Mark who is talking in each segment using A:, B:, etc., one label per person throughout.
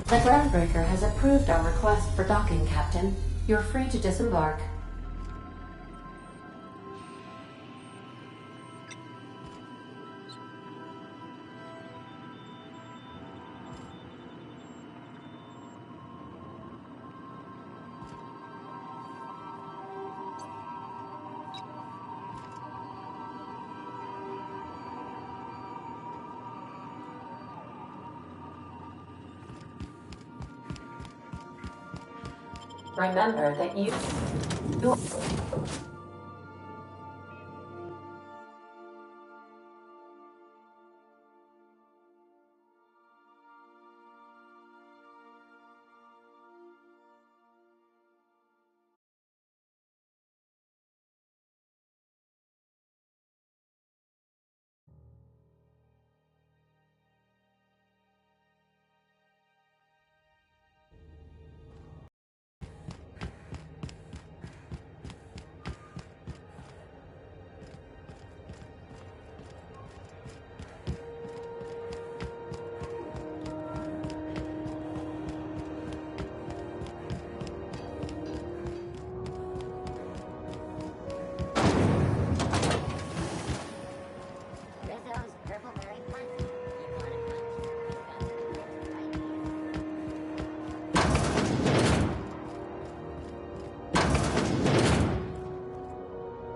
A: The Groundbreaker has approved our request for docking, Captain. You're free to disembark. Remember that you...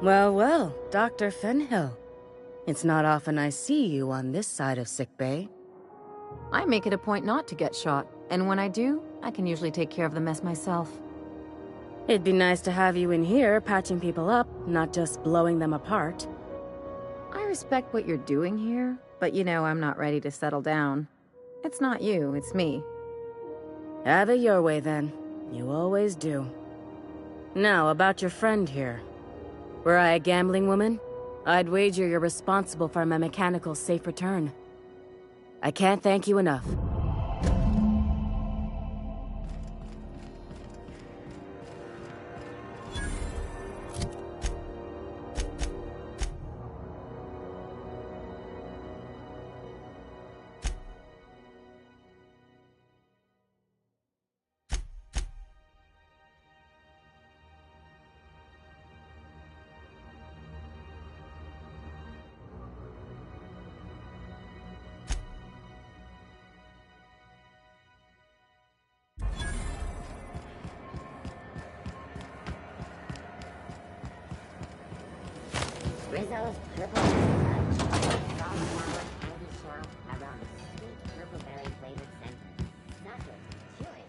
B: Well, well, Dr. Fenhill. It's not often I see you on this side of sickbay.
C: I make it a point not to get shot, and when I do, I can usually take care of the mess myself.
B: It'd be nice to have you in here patching people up, not just blowing them apart.
C: I respect what you're doing here, but you know I'm not ready to settle down. It's not you, it's me.
B: Have it your way then. You always do. Now, about your friend here. Were I a gambling woman, I'd wager you're responsible for my mechanical safe return. I can't thank you enough.
D: Rizzo's Purple Berry Fudge. Strong flour, candy shell, aroma. Sweet purple berry flavored center. Not just chewy.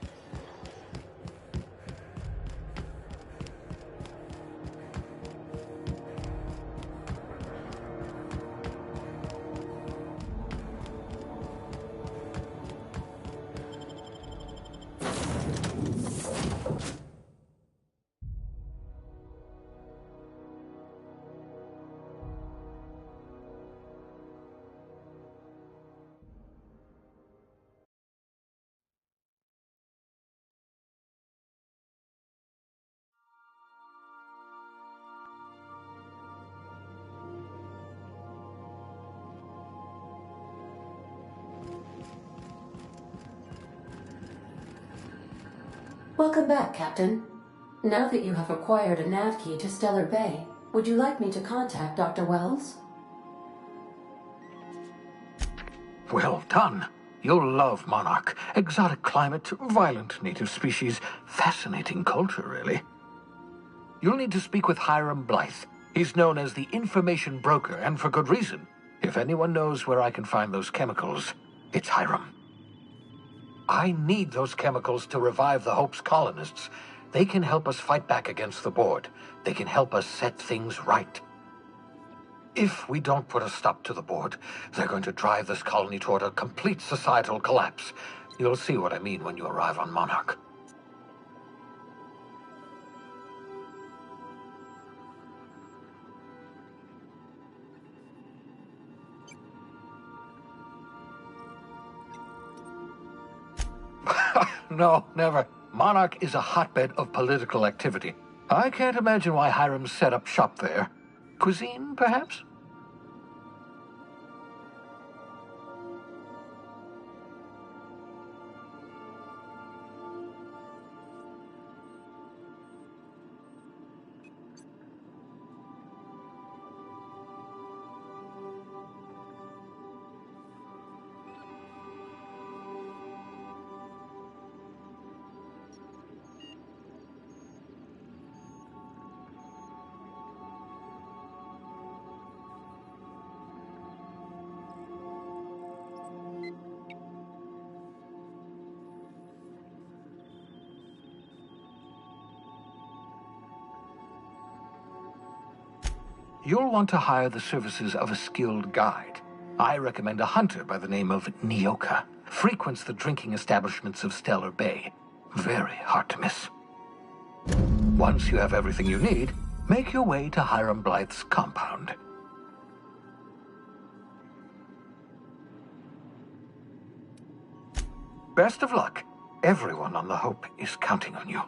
A: Welcome back, Captain. Now that you have acquired a nav key to Stellar Bay, would you like me to contact Dr. Wells?
E: Well done. You'll love Monarch. Exotic climate, violent native species, fascinating culture, really. You'll need to speak with Hiram Blythe. He's known as the information broker, and for good reason. If anyone knows where I can find those chemicals, it's Hiram. I need those chemicals to revive the Hope's colonists. They can help us fight back against the board. They can help us set things right. If we don't put a stop to the board, they're going to drive this colony toward a complete societal collapse. You'll see what I mean when you arrive on Monarch. No, never. Monarch is a hotbed of political activity. I can't imagine why Hiram set up shop there. Cuisine, perhaps? you'll want to hire the services of a skilled guide. I recommend a hunter by the name of Nyoka. Frequents the drinking establishments of Stellar Bay. Very hard to miss. Once you have everything you need, make your way to Hiram Blythe's compound. Best of luck. Everyone on the Hope is counting on you.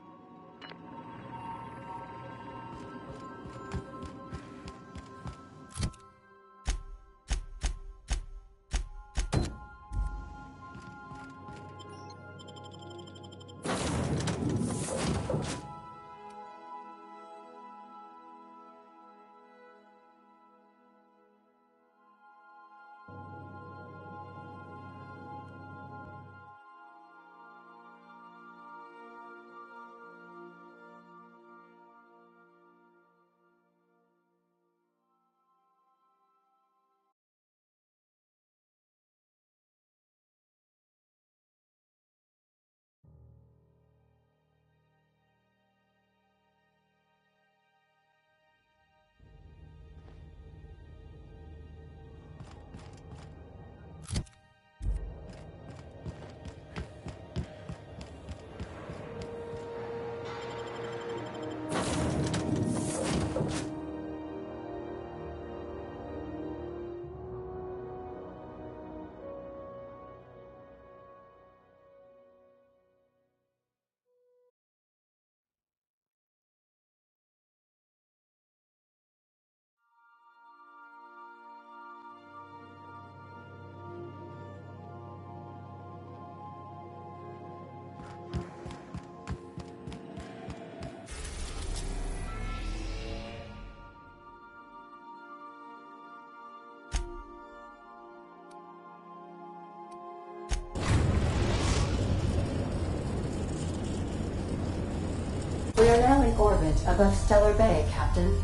A: We are now in orbit above Stellar Bay, Captain.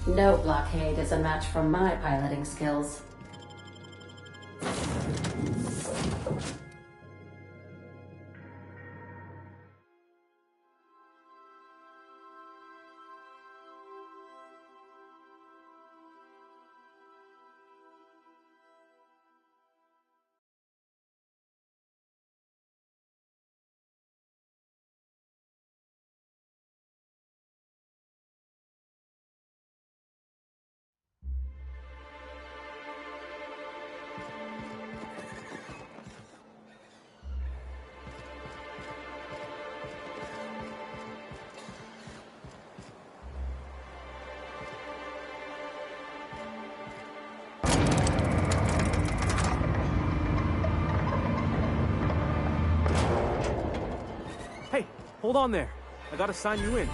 A: No blockade is a match for my piloting skills.
F: Hey, hold on there. I gotta sign you in.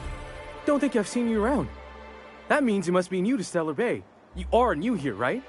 F: Don't think I've seen you around. That means you must be new to Stellar Bay. You are new here, right?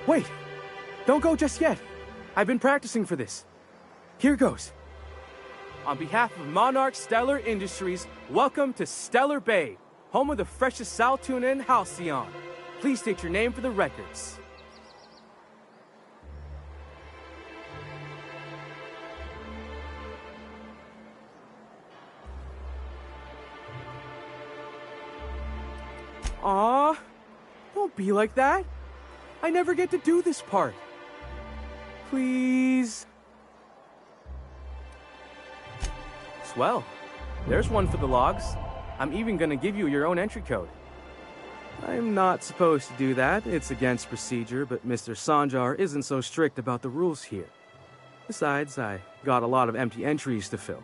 F: Wait! Don't go just yet. I've been practicing for this. Here goes. On behalf of Monarch Stellar Industries, welcome to Stellar Bay, home of the freshest sal tuna and halcyon. Please state your name for the records. Aw, don't be like that. I never get to do this part. Please. Swell. There's one for the logs. I'm even gonna give you your own entry code. I'm not supposed to do that. It's against procedure, but Mr. Sanjar isn't so strict about the rules here. Besides, I got a lot of empty entries to fill.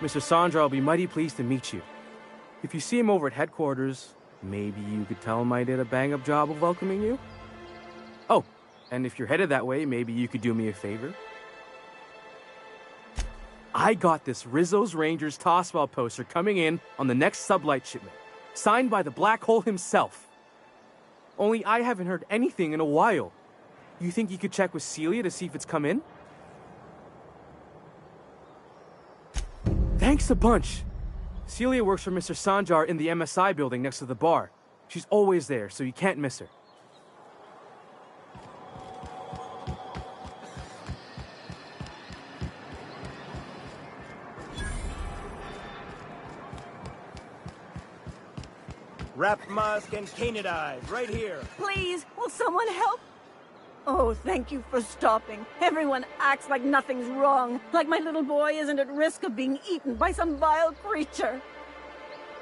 F: Mr. Sandra will be mighty pleased to meet you. If you see him over at headquarters, maybe you could tell him I did a bang-up job of welcoming you? Oh, and if you're headed that way, maybe you could do me a favor? I got this Rizzo's Rangers tossball poster coming in on the next sublight shipment, signed by the Black Hole himself. Only I haven't heard anything in a while. You think you could check with Celia to see if it's come in? Thanks a bunch. Celia works for Mr. Sanjar in the MSI building next to the bar. She's always there, so you can't miss her.
G: Wrap Musk and Canadize, right here.
H: Please, will someone help? Oh, thank you for stopping. Everyone acts like nothing's wrong, like my little boy isn't at risk of being eaten by some vile creature.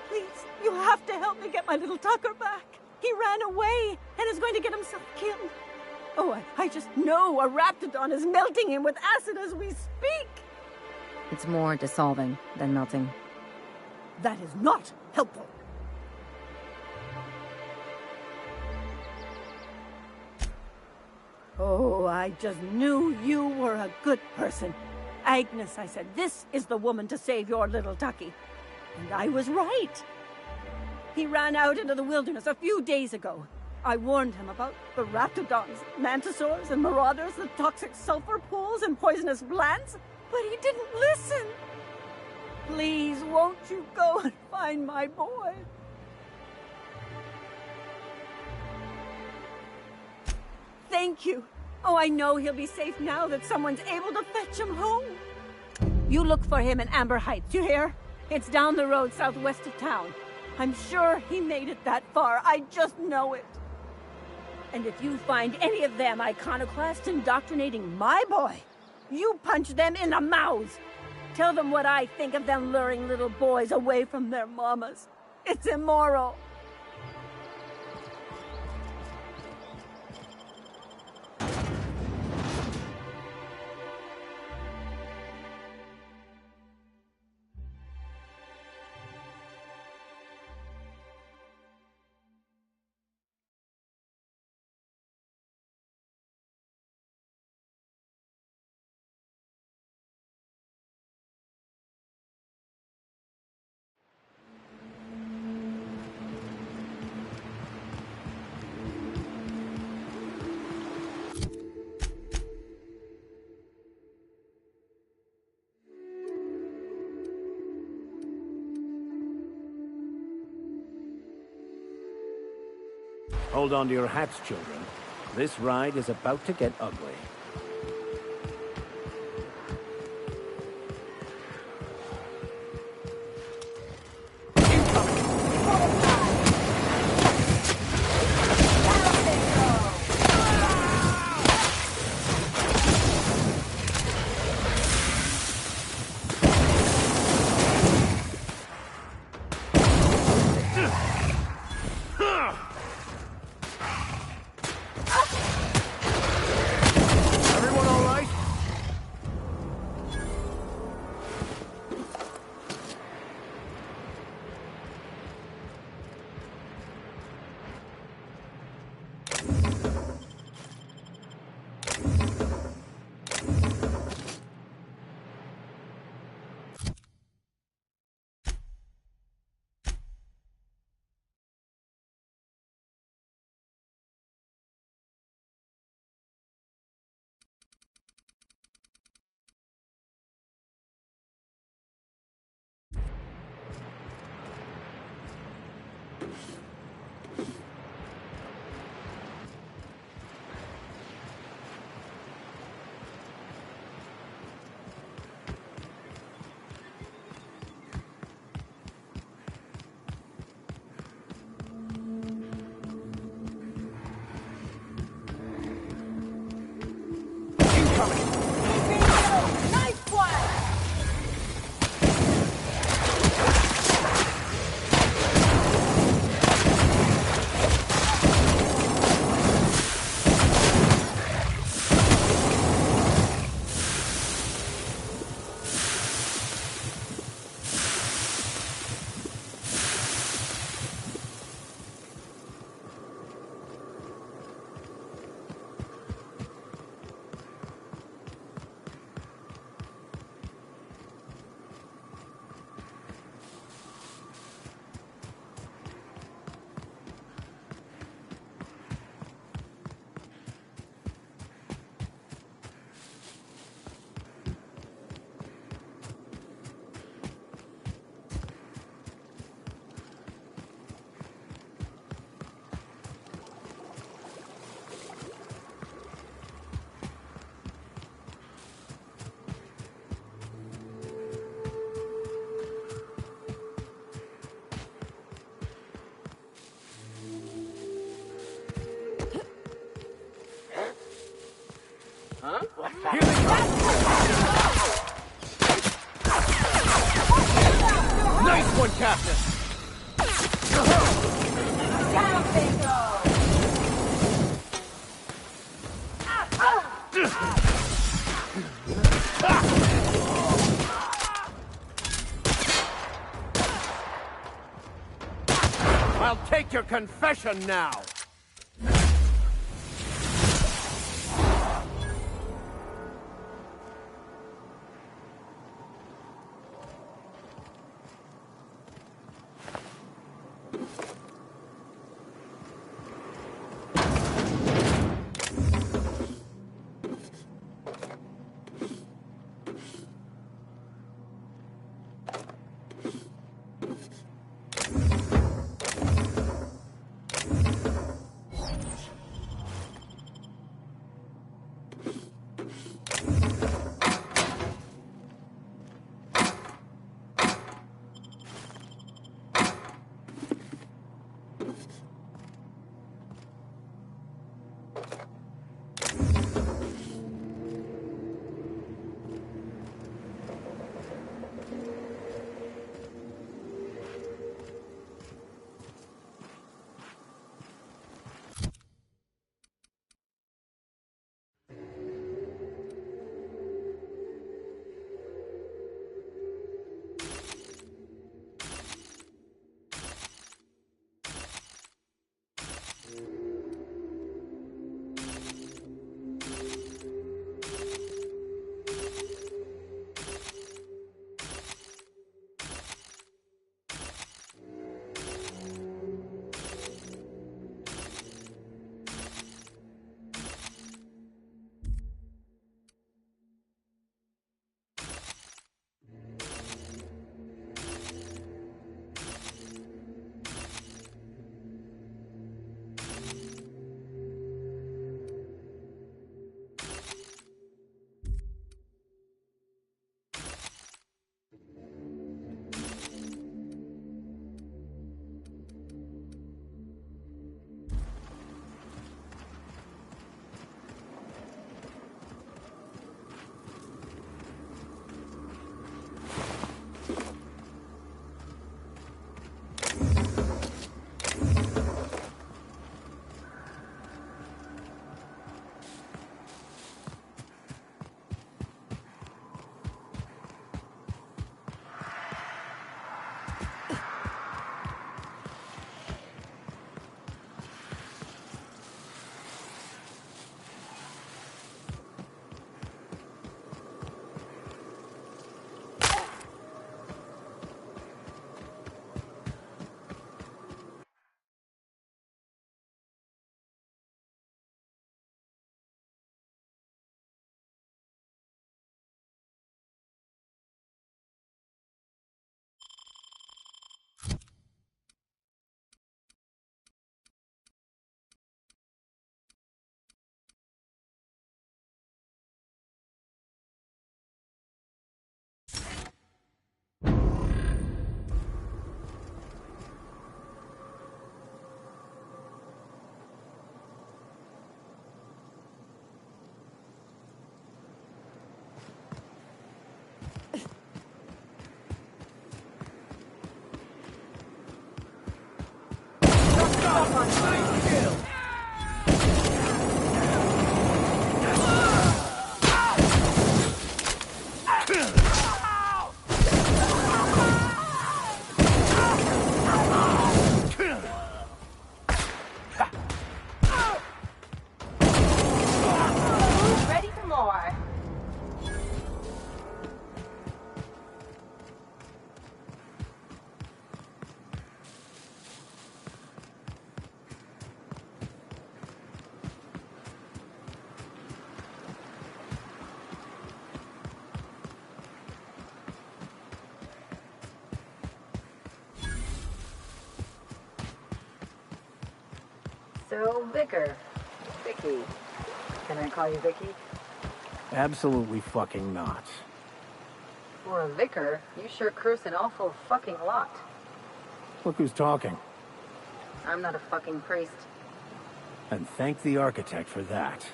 H: Please, you have to help me get my little Tucker back. He ran away and is going to get himself killed. Oh, I just know a Raptidon is melting him with acid as we speak.
C: It's more dissolving than melting.
H: That is not helpful. Oh, I just knew you were a good person. Agnes, I said, this is the woman to save your little Tucky. And I was right. He ran out into the wilderness a few days ago. I warned him about the Raptidons, Mantisaurs, and Marauders, the toxic sulfur pools and poisonous glands, but he didn't listen. Please, won't you go and find my boy? Thank you. Oh, I know he'll be safe now that someone's able to fetch him home. You look for him in Amber Heights, you hear? It's down the road southwest of town. I'm sure he made it that far. I just know it. And if you find any of them iconoclasts indoctrinating my boy, you punch them in the mouths. Tell them what I think of them luring little boys away from their mamas. It's immoral.
G: Hold on to your hats, children. This ride is about to get ugly. Here they come! Nice one, Captain! I'll take your confession now!
C: So, Vicar. Vicky. Can I call you Vicky?
G: Absolutely fucking not.
C: For a vicar, you sure curse an awful fucking lot.
G: Look who's talking.
C: I'm not a fucking priest.
G: And thank the architect for that.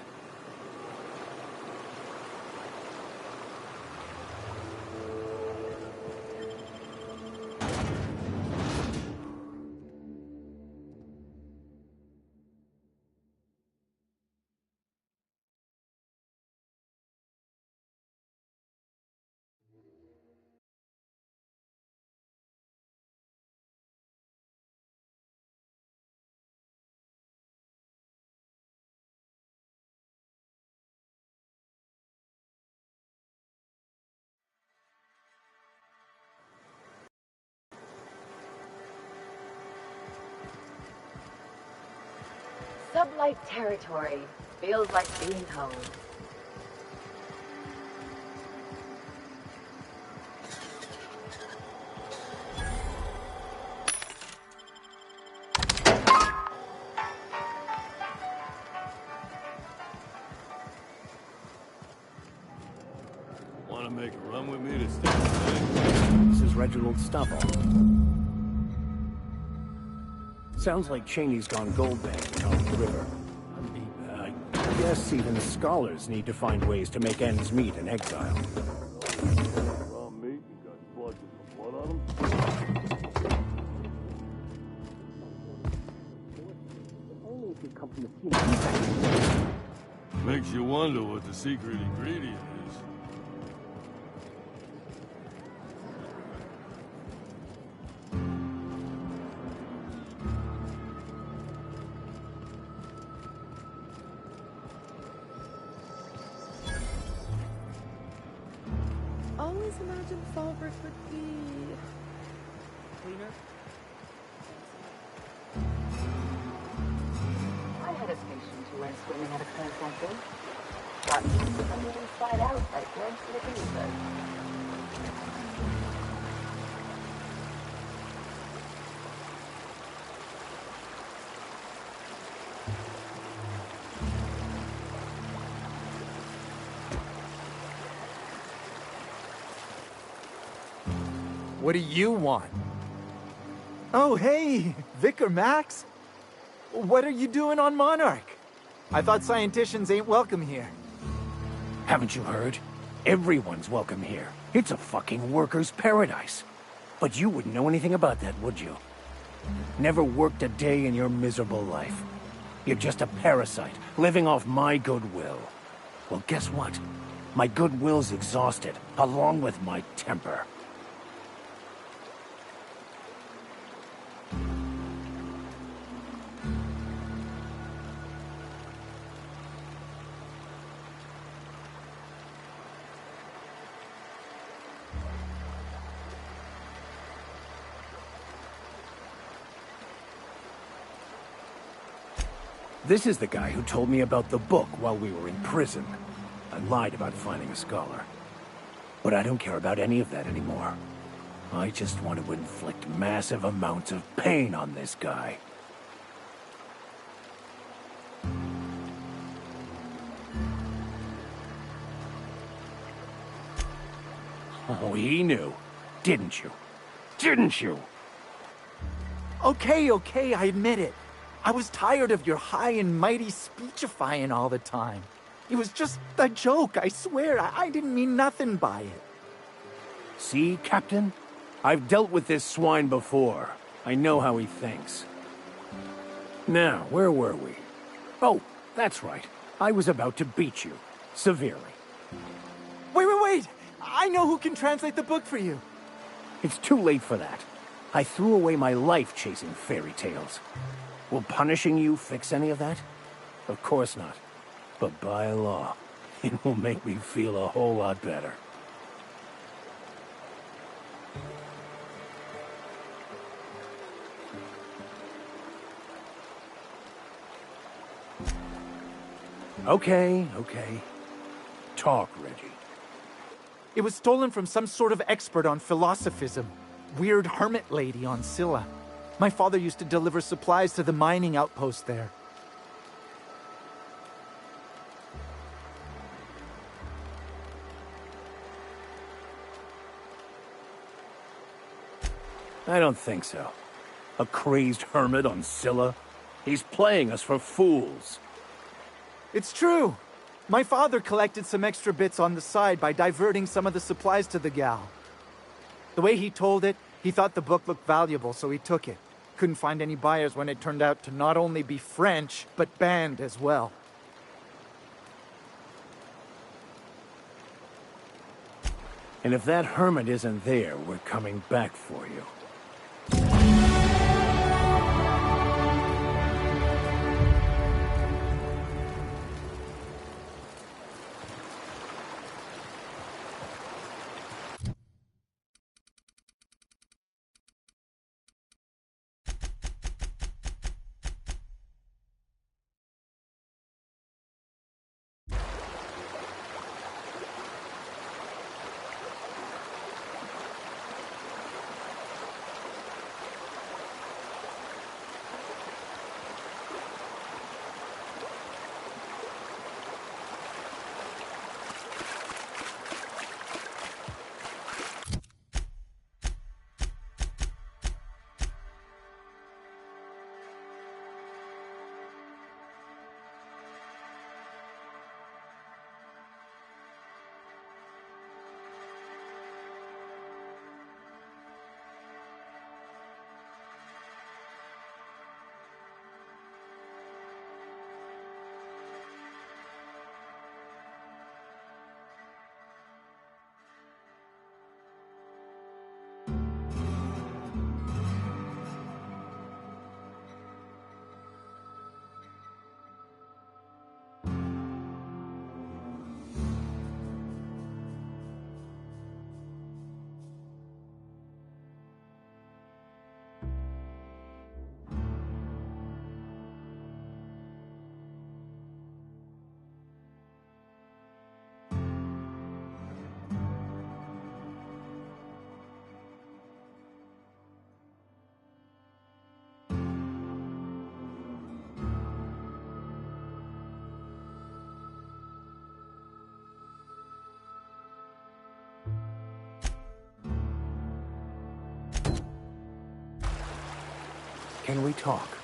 I: Sublight territory. Feels like being home.
J: Want to make a run with me to stay?
G: This is Reginald Stubble. Sounds like Cheney's gone gold banking on the river. I guess even the scholars need to find ways to make ends meet in exile.
J: Raw meat and got blood with some blood on them?
G: Only if you come from the team.
J: Makes you wonder what the secret ingredient is.
K: Always imagined Falbert would be cleaner.
I: I had a patient who went swimming at a place like this. Got from the inside out like most Medusa.
L: What do you want? Oh, hey, Vicar Max. What are you doing on Monarch? I thought scienticians ain't welcome here.
G: Haven't you heard? Everyone's welcome here. It's a fucking worker's paradise. But you wouldn't know anything about that, would you? Never worked a day in your miserable life. You're just a parasite, living off my goodwill. Well, guess what? My goodwill's exhausted, along with my temper. This is the guy who told me about the book while we were in prison. I lied about finding a scholar. But I don't care about any of that anymore. I just want to inflict massive amounts of pain on this guy. Oh, he knew. Didn't you? Didn't you?
L: Okay, I admit it. I was tired of your high and mighty speechifying all the time. It was just a joke, I swear. I didn't mean nothing by it.
G: See, Captain? I've dealt with this swine before. I know how he thinks. Now, where were we? Oh, that's right. I was about to beat you. Severely.
L: Wait! I know who can translate the book for you.
G: It's too late for that. I threw away my life chasing fairy tales. Will punishing you fix any of that? Of course not. But by law, it will make me feel a whole lot better. Okay. Talk, Reggie.
L: It was stolen from some sort of expert on philosophism. Weird hermit lady on Scylla. My father used to deliver supplies to the mining outpost there.
G: I don't think so. A crazed hermit on Scylla? He's playing us for fools.
L: It's true. My father collected some extra bits on the side by diverting some of the supplies to the gal. The way he told it, he thought the book looked valuable, so he took it. Couldn't find any buyers when it turned out to not only be French, but banned as well.
G: And if that hermit isn't there, we're coming back for you. Can we talk?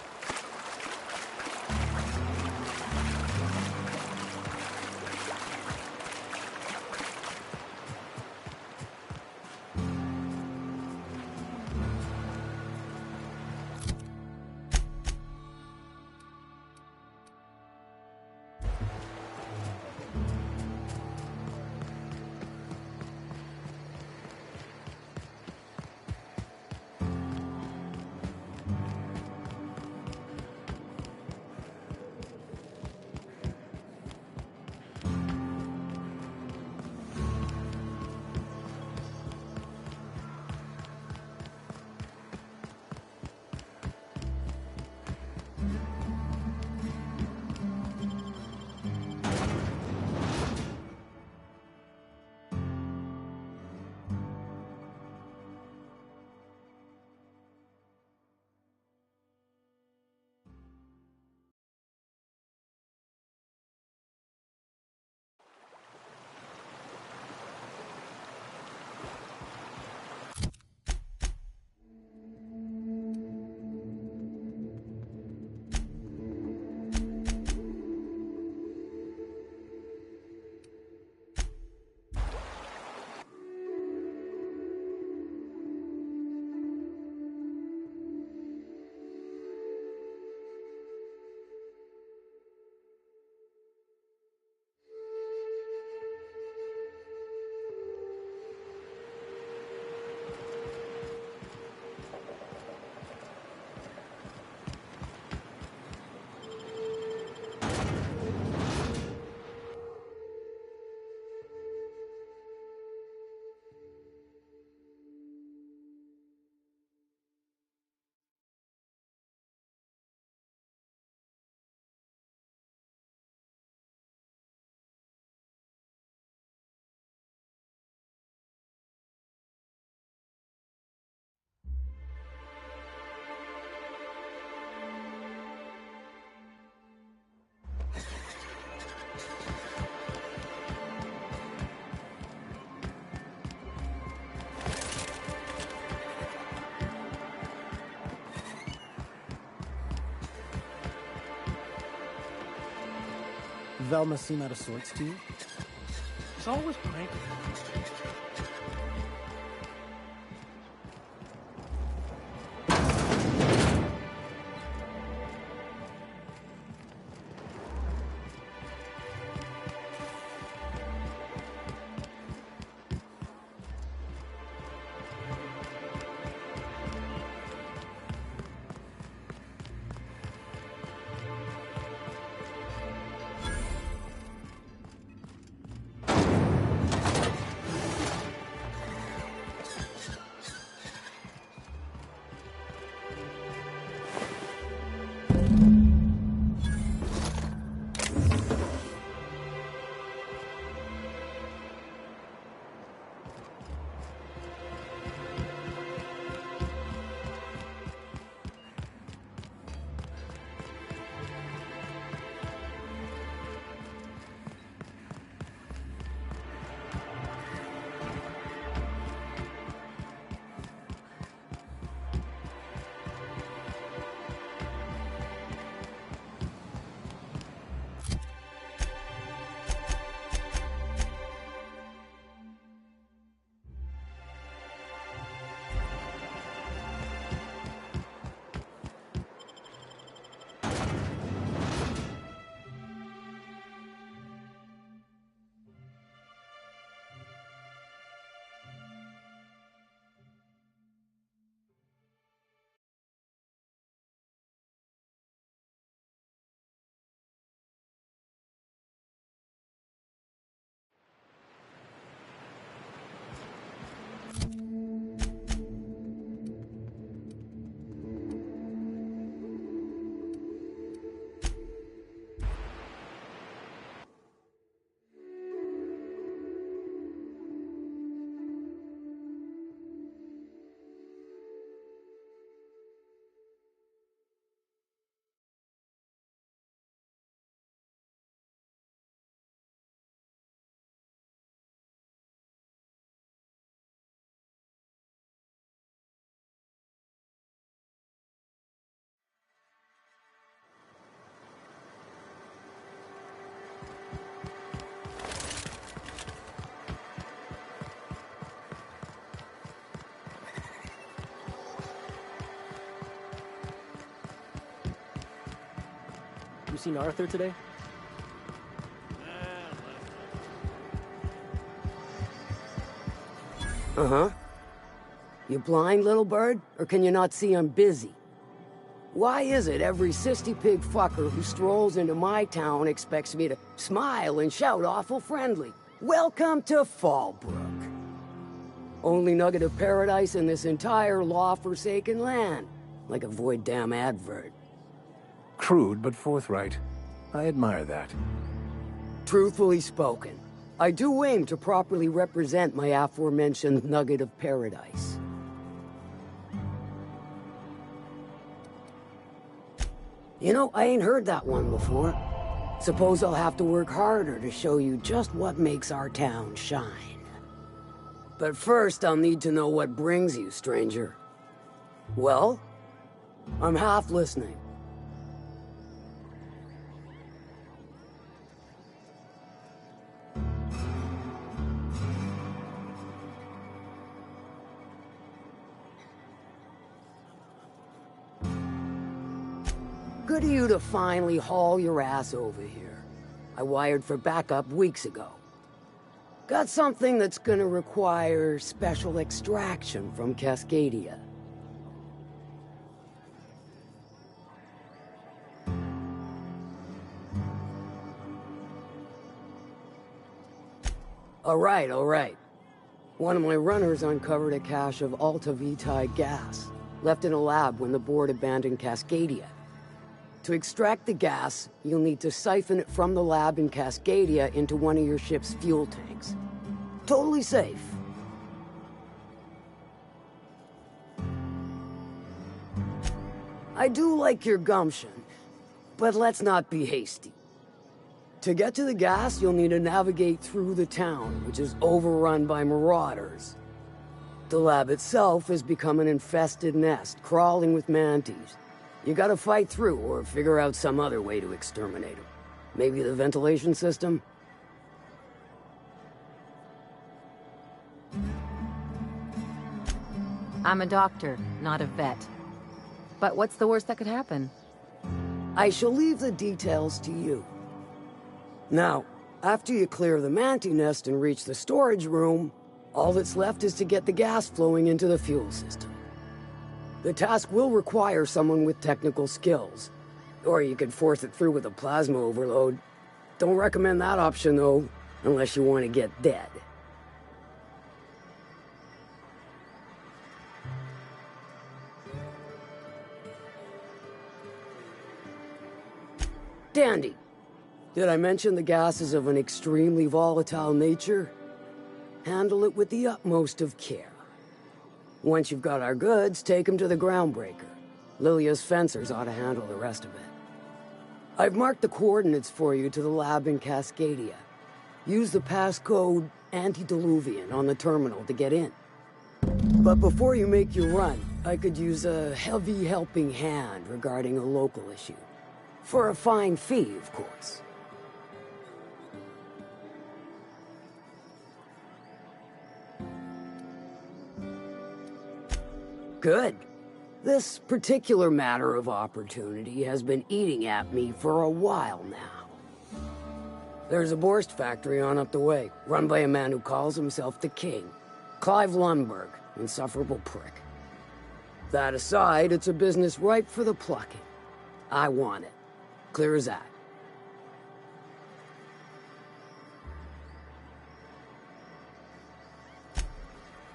M: Velma seem out of sorts to you?
N: It's always pranking.
M: You seen Arthur today?
O: Uh-huh. You blind, little bird? Or can you not see I'm busy? Why is it every sissy pig fucker who strolls into my town expects me to smile and shout awful friendly? Welcome to Fallbrook. Only nugget of paradise in this entire law-forsaken land. Like a void damn advert.
G: Crude but forthright. I admire that.
O: Truthfully spoken, I do aim to properly represent my aforementioned nugget of paradise. You know, I ain't heard that one before. Suppose I'll have to work harder to show you just what makes our town shine. But first, I'll need to know what brings you, stranger. Well, I'm half listening. Good of you to finally haul your ass over here. I wired for backup weeks ago. Got something that's gonna require special extraction from Cascadia. All right. One of my runners uncovered a cache of Alta Vitae gas, left in a lab when the board abandoned Cascadia. To extract the gas, you'll need to siphon it from the lab in Cascadia into one of your ship's fuel tanks. Totally safe. I do like your gumption, but let's not be hasty. To get to the gas, you'll need to navigate through the town, which is overrun by marauders. The lab itself has become an infested nest, crawling with mantis. You gotta fight through, or figure out some other way to exterminate them. Maybe the ventilation system?
C: I'm a doctor, not a vet. But what's the worst that could happen?
O: I shall leave the details to you. Now, after you clear the mantis nest and reach the storage room, all that's left is to get the gas flowing into the fuel system. The task will require someone with technical skills. Or you could force it through with a plasma overload. Don't recommend that option, though, unless you want to get dead. Dandy. Did I mention the gas is of an extremely volatile nature? Handle it with the utmost of care. Once you've got our goods, take them to the groundbreaker. Lilia's fencers ought to handle the rest of it. I've marked the coordinates for you to the lab in Cascadia. Use the passcode Antediluvian on the terminal to get in. But before you make your run, I could use a heavy helping hand regarding a local issue. For a fine fee, of course. Good. This particular matter of opportunity has been eating at me for a while now. There's a Borst factory on up the way, run by a man who calls himself the King. Clive Lundberg, insufferable prick. That aside, it's a business ripe for the plucking. I want it. Clear as that.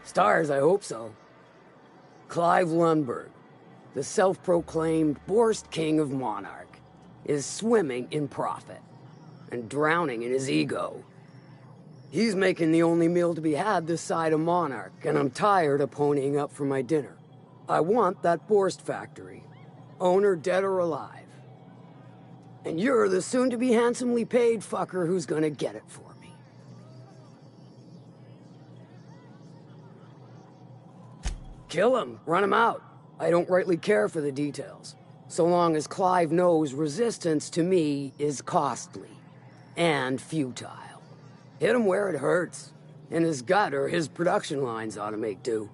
O: Stars, I hope so. Clive Lundberg, the self-proclaimed Borst King of Monarch, is swimming in profit and drowning in his ego. He's making the only meal to be had this side of Monarch, and I'm tired of ponying up for my dinner. I want that Borst factory, owner dead or alive. And you're the soon-to-be handsomely paid fucker who's gonna get it for me. Kill him, run him out. I don't rightly care for the details, so long as Clive knows resistance to me is costly and futile. Hit him where it hurts. In his gut, or his production lines ought to make do.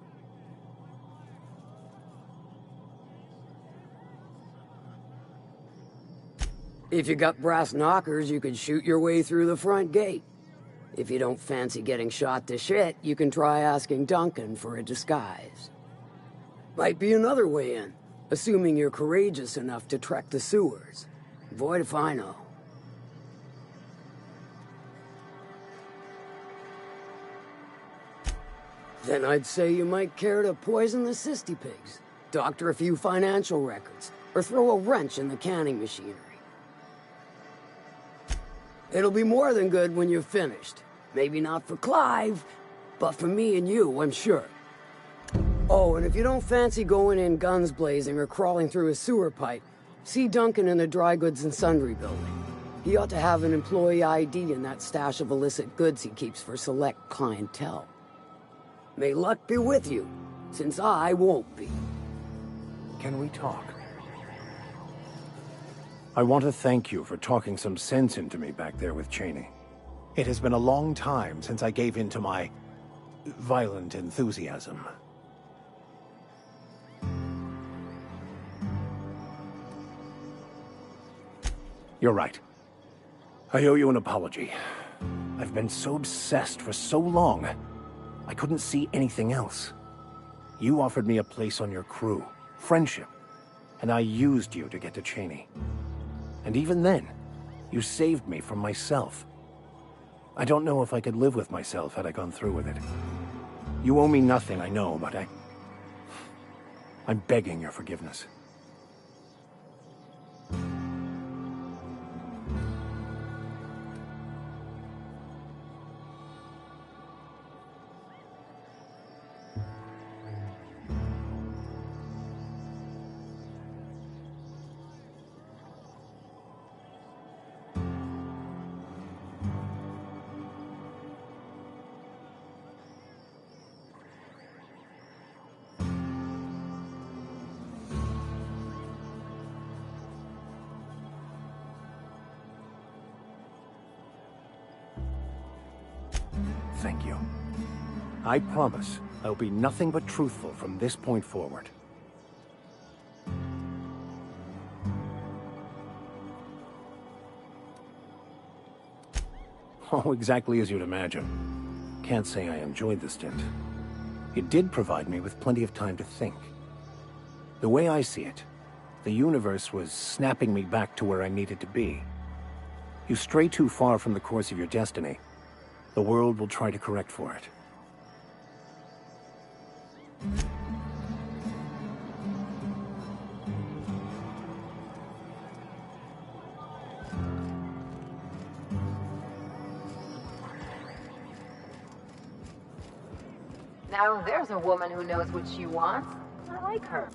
O: If you got brass knockers, you could shoot your way through the front gate. If you don't fancy getting shot to shit, you can try asking Duncan for a disguise. Might be another way in, assuming you're courageous enough to trek the sewers. Void if I know. Then I'd say you might care to poison the cystypigs, doctor a few financial records, or throw a wrench in the canning machinery. It'll be more than good when you've finished. Maybe not for Clive, but for me and you, I'm sure. Oh, and if you don't fancy going in guns blazing or crawling through a sewer pipe, see Duncan in the dry goods and sundry building. He ought to have an employee ID in that stash of illicit goods he keeps for select clientele. May luck be with you, since I won't be.
G: Can we talk? I want to thank you for talking some sense into me back there with Cheney. It has been a long time since I gave in to my violent enthusiasm. You're right. I owe you an apology. I've been so obsessed for so long, I couldn't see anything else. You offered me a place on your crew, friendship, and I used you to get to Cheney. And even then, you saved me from myself. I don't know if I could live with myself had I gone through with it. You owe me nothing, I know, but I'm begging your forgiveness. Thank you. I promise I'll be nothing but truthful from this point forward. Oh, exactly as you'd imagine. Can't say I enjoyed the stint. It did provide me with plenty of time to think. The way I see it, the universe was snapping me back to where I needed to be. You stray too far from the course of your destiny, the world will try to correct for it.
I: Now there's a woman who knows what she wants. I like her.